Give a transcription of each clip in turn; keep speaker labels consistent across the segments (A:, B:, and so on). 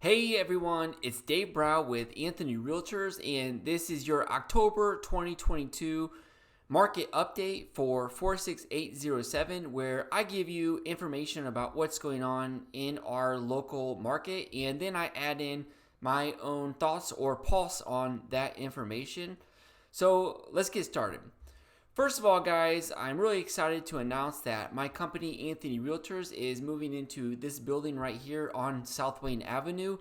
A: Hey everyone, it's Dave Brow with Anthony Realtors, and this is your October 2022 market update for 46807, where I give you information about what's going on in our local market, and then I add in my own thoughts or pulse on that information. So let's get started. First of all, guys, I'm really excited to announce that my company, Anthony Realtors, is moving into this building right here on South Wayne Avenue.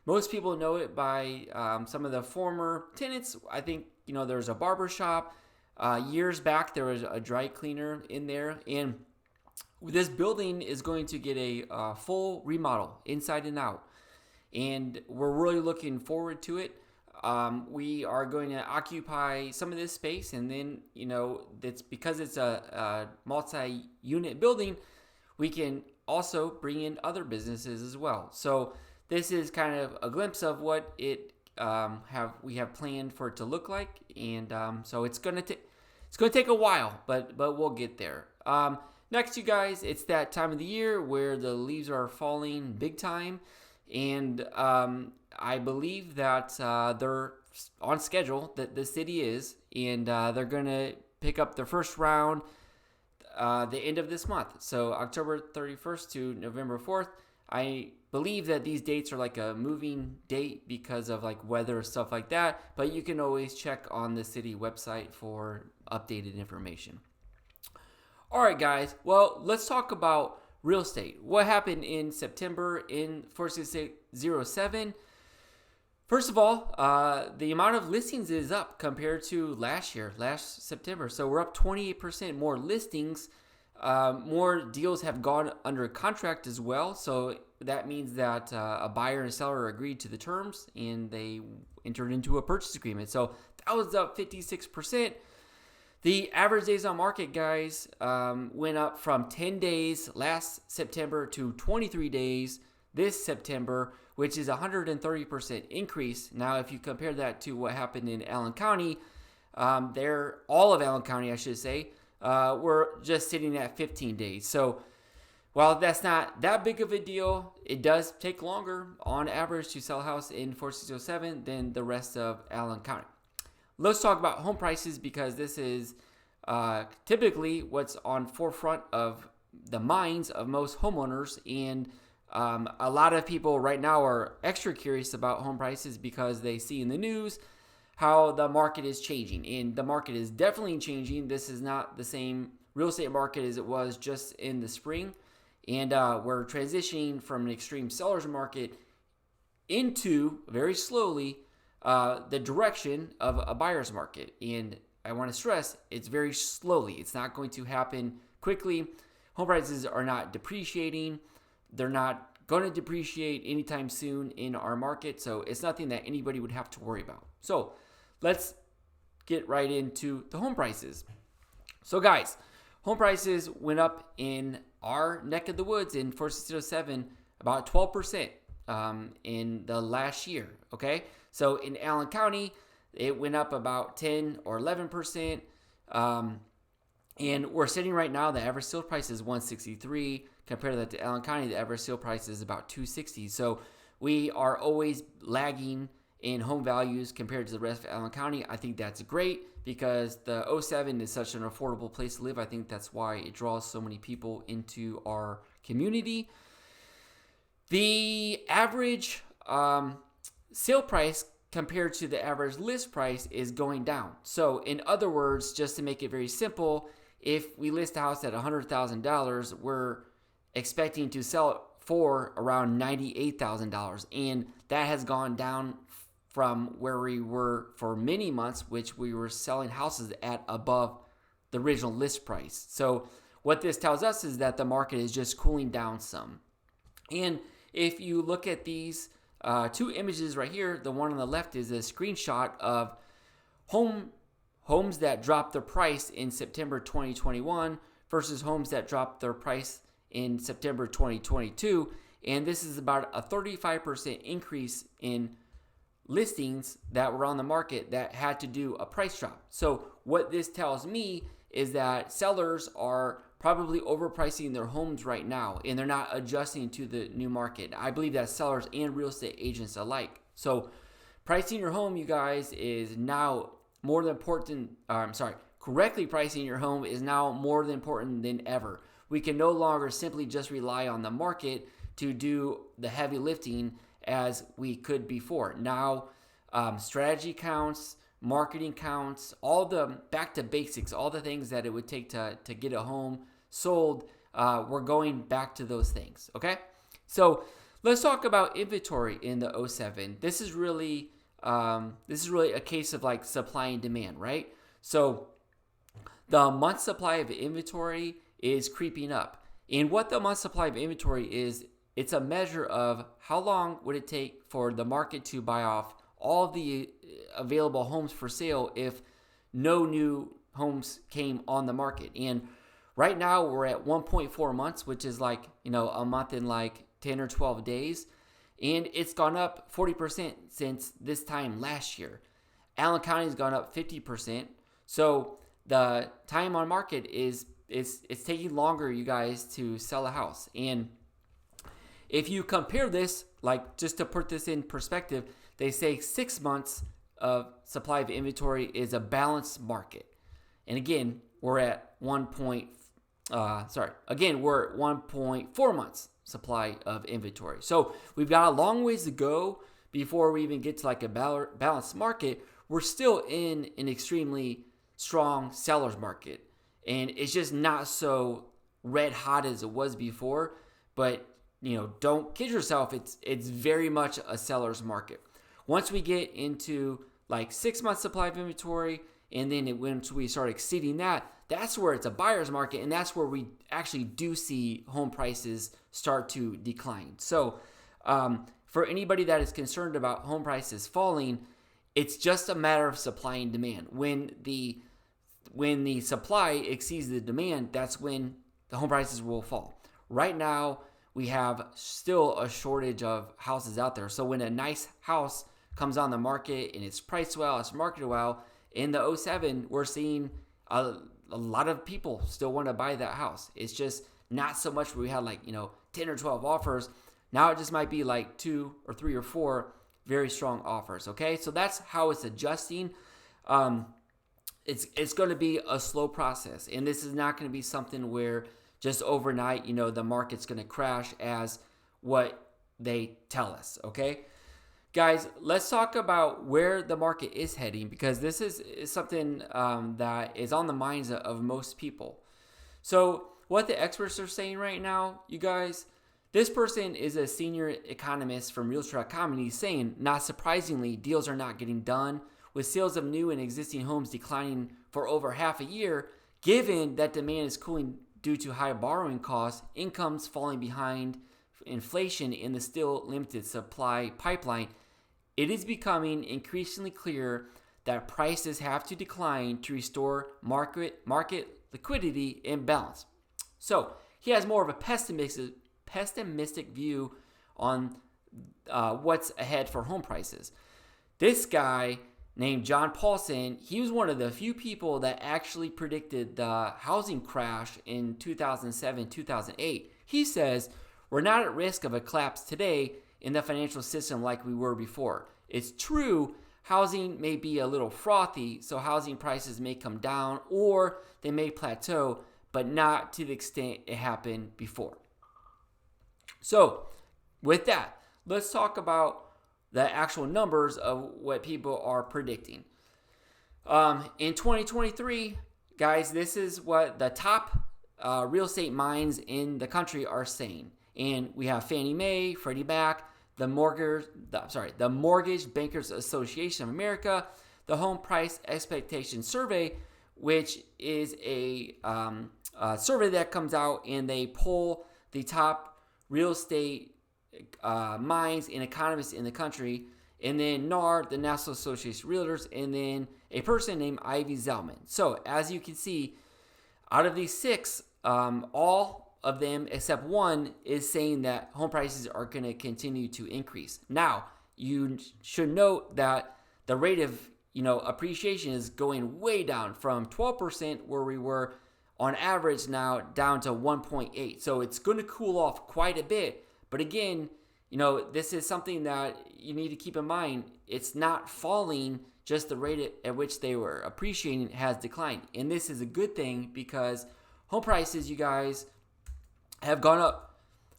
A: Most people know it by some of the former tenants. I think, there's a barber shop. Years back, there was a dry cleaner in there. And this building is going to get a full remodel inside and out. And we're really looking forward to it. We are going to occupy some of this space, and then, it's because it's a multi-unit building, we can also bring in other businesses as well. So this is kind of a glimpse of what we have planned for it to look like, and so it's going to take a while, but we'll get there. Next, you guys, it's that time of the year where the leaves are falling big time, and I believe that they're on schedule, that the city is, and they're going to pick up their first round the end of this month. So October 31st to November 4th. I believe that these dates are like a moving date because of like weather, stuff like that, but you can always check on the city website for updated information. All right, guys. Well, let's talk about real estate. What happened in September in 46807? First of all, the amount of listings is up compared to last September. So we're up 28% more listings. More deals have gone under contract as well. So that means that a buyer and seller agreed to the terms and they entered into a purchase agreement. So that was up 56%. The average days on market, guys, went up from 10 days last September to 23 days this September, which is a 130% increase. Now, if you compare that to what happened in Allen County, all of Allen County, I should say, we're just sitting at 15 days. So while that's not that big of a deal, it does take longer on average to sell a house in 4607 than the rest of Allen County. Let's talk about home prices, because this is typically what's on forefront of the minds of most homeowners. And a lot of people right now are extra curious about home prices because they see in the news how the market is changing. And the market is definitely changing. This is not the same real estate market as it was just in the spring. And we're transitioning from an extreme seller's market into, very slowly, the direction of a buyer's market. And I want to stress, it's very slowly. It's not going to happen quickly. Home prices are not depreciating. They're not going to depreciate anytime soon in our market. So it's nothing that anybody would have to worry about. So let's get right into the home prices. So guys, home prices went up in our neck of the woods in 4607 about 12% in the last year. Okay. So in Allen County, it went up about 10 or 11%. And we're sitting right now, the average sale price is $163. Compared to that to Allen County, the average sale price is about $260. So we are always lagging in home values compared to the rest of Allen County. I think that's great because the 07 is such an affordable place to live. I think that's why it draws so many people into our community. The average sale price compared to the average list price is going down. So in other words, just to make it very simple, if we list a house at $100,000, we're expecting to sell it for around $98,000. And that has gone down from where we were for many months, which we were selling houses at above the original list price. So what this tells us is that the market is just cooling down some. And if you look at these two images right here, the one on the left is a screenshot of homes that dropped their price in September 2021 versus homes that dropped their price in September 2022. And this is about a 35% increase in listings that were on the market that had to do a price drop. So what this tells me is that sellers are probably overpricing their homes right now, and they're not adjusting to the new market. I believe that sellers and real estate agents alike. So pricing your home, you guys, is now more than important. Correctly pricing your home is now more than important than ever. We can no longer simply just rely on the market to do the heavy lifting as we could before. Now, strategy counts, marketing counts, all the back to basics, all the things that it would take to get a home sold. We're going back to those things. Okay, so let's talk about inventory in the '07. This is really a case of like supply and demand, right? So the month supply of inventory is creeping up. And what the month supply of inventory is, it's a measure of how long would it take for the market to buy off all of the available homes for sale if no new homes came on the market. And right now we're at 1.4 months, which is like, a month in like 10 or 12 days. And it's gone up 40% since this time last year. Allen County's gone up 50%. So the time on market it's taking longer, you guys, to sell a house. And if you compare this, like just to put this in perspective, they say 6 months of supply of inventory is a balanced market. And again, we're at 1.4 months supply of inventory. So we've got a long ways to go before we even get to like a balanced market. We're still in an extremely strong seller's market, and it's just not so red hot as it was before. But don't kid yourself, it's very much a seller's market. Once we get into like 6 months supply of inventory, and then once we start exceeding that, that's where it's a buyer's market, and that's where we actually do see home prices start to decline. So for anybody that is concerned about home prices falling, it's just a matter of supply and demand. When the supply exceeds the demand, that's when the home prices will fall. Right now, we have still a shortage of houses out there. So when a nice house comes on the market and it's priced well, it's marketed well, in the '07, we're seeing a lot of people still want to buy that house. It's just not so much where we had 10 or 12 offers. Now it just might be like 2 or 3 or 4 very strong offers. Okay, so that's how it's adjusting. It's going to be a slow process, and this is not going to be something where just overnight, the market's going to crash as what they tell us. Okay, guys, let's talk about where the market is heading, because this is something that is on the minds of most people. So what the experts are saying right now, you guys, this person is a senior economist from Realtor.com, and he's saying, not surprisingly, deals are not getting done, with sales of new and existing homes declining for over half a year. Given that demand is cooling due to high borrowing costs, incomes falling behind inflation, in the still limited supply pipeline, it is becoming increasingly clear that prices have to decline to restore market liquidity and balance. So he has more of a pessimistic view on what's ahead for home prices. This guy named John Paulson, he was one of the few people that actually predicted the housing crash in 2007, 2008. He says, we're not at risk of a collapse today in the financial system like we were before. It's true, housing may be a little frothy, so housing prices may come down or they may plateau, but not to the extent it happened before. So with that, let's talk about the actual numbers of what people are predicting. In 2023, guys, this is what the top real estate minds in the country are saying. And we have Fannie Mae, Freddie Mac, the Mortgage Bankers Association of America, the Home Price Expectation Survey, which is a survey that comes out and they poll the top real estate minds and economists in the country, and then NAR, the National Association of Realtors, and then a person named Ivy Zelman. So as you can see, out of these 6, all of them except one is saying that home prices are going to continue to increase. Now, you should note that the rate of appreciation is going way down from 12% where we were on average now down to 1.8. So it's going to cool off quite a bit. But again, this is something that you need to keep in mind. It's not falling, just the rate at which they were appreciating has declined. And this is a good thing because home prices, you guys, have gone up.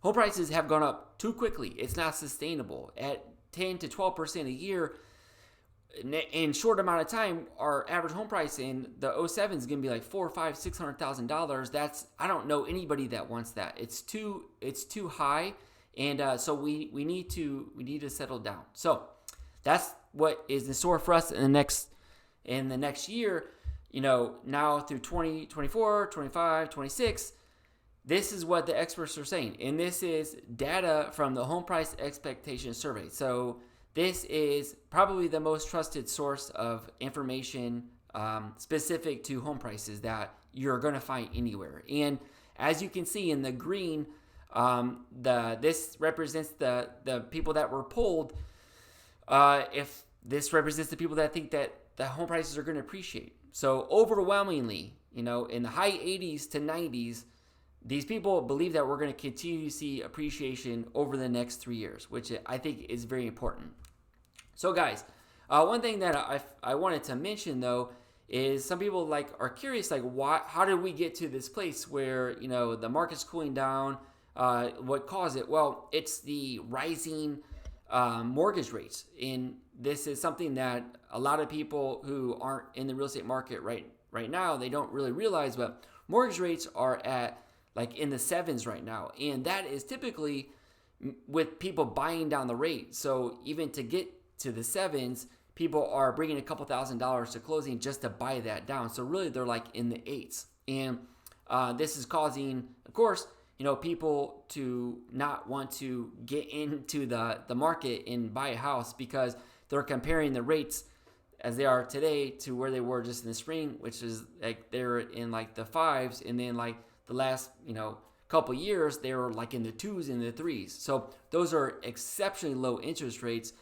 A: Home prices have gone up too quickly. It's not sustainable. At 10 to 12% a year, in short amount of time, our average home price in the 07 is going to be like $400,000, $500,000, $600,000. That's, I don't know anybody that wants that. It's too high, and so we need to settle down. So that's what is in store for us in the next year. Now through 2024, 25, 26. This is what the experts are saying, and this is data from the Home Price Expectation Survey. So this is probably the most trusted source of information specific to home prices that you're going to find anywhere. And as you can see in the green, this represents the people that were polled. If this represents the people that think that the home prices are going to appreciate. So overwhelmingly, in the high 80s to 90s, these people believe that we're going to continue to see appreciation over the next 3 years, which I think is very important. So guys, one thing that I wanted to mention though is some people are curious, how did we get to this place where the market's cooling down? What caused it? Well, it's the rising mortgage rates, and this is something that a lot of people who aren't in the real estate market right now, they don't really realize, but mortgage rates are at in the sevens right now, and that is typically with people buying down the rate. So even to get to the sevens, people are bringing a couple $1,000s to closing just to buy that down. So really they're in the eights, and this is causing, of course, people to not want to get into the market and buy a house because they're comparing the rates as they are today to where they were just in the spring, which is they're in the fives, and then the last couple years they were in the twos and the threes. So those are exceptionally low interest rates.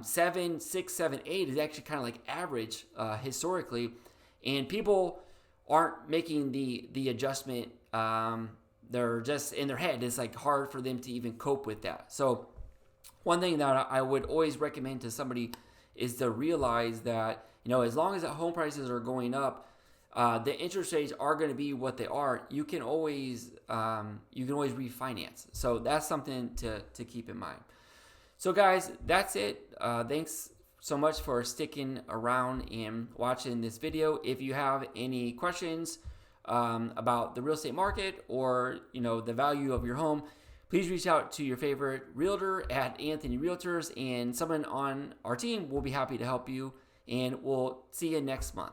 A: 7, 6, 7, 8 is actually kind of average historically, and people aren't making the adjustment. They're just in their head. It's hard for them to even cope with that. So one thing that I would always recommend to somebody is to realize that as long as the home prices are going up, the interest rates are going to be what they are. You can always refinance. So that's something to keep in mind. So guys, that's it. Thanks so much for sticking around and watching this video. If you have any questions about the real estate market or the value of your home, please reach out to your favorite realtor at Anthony Realtors, and someone on our team will be happy to help you. And we'll see you next month.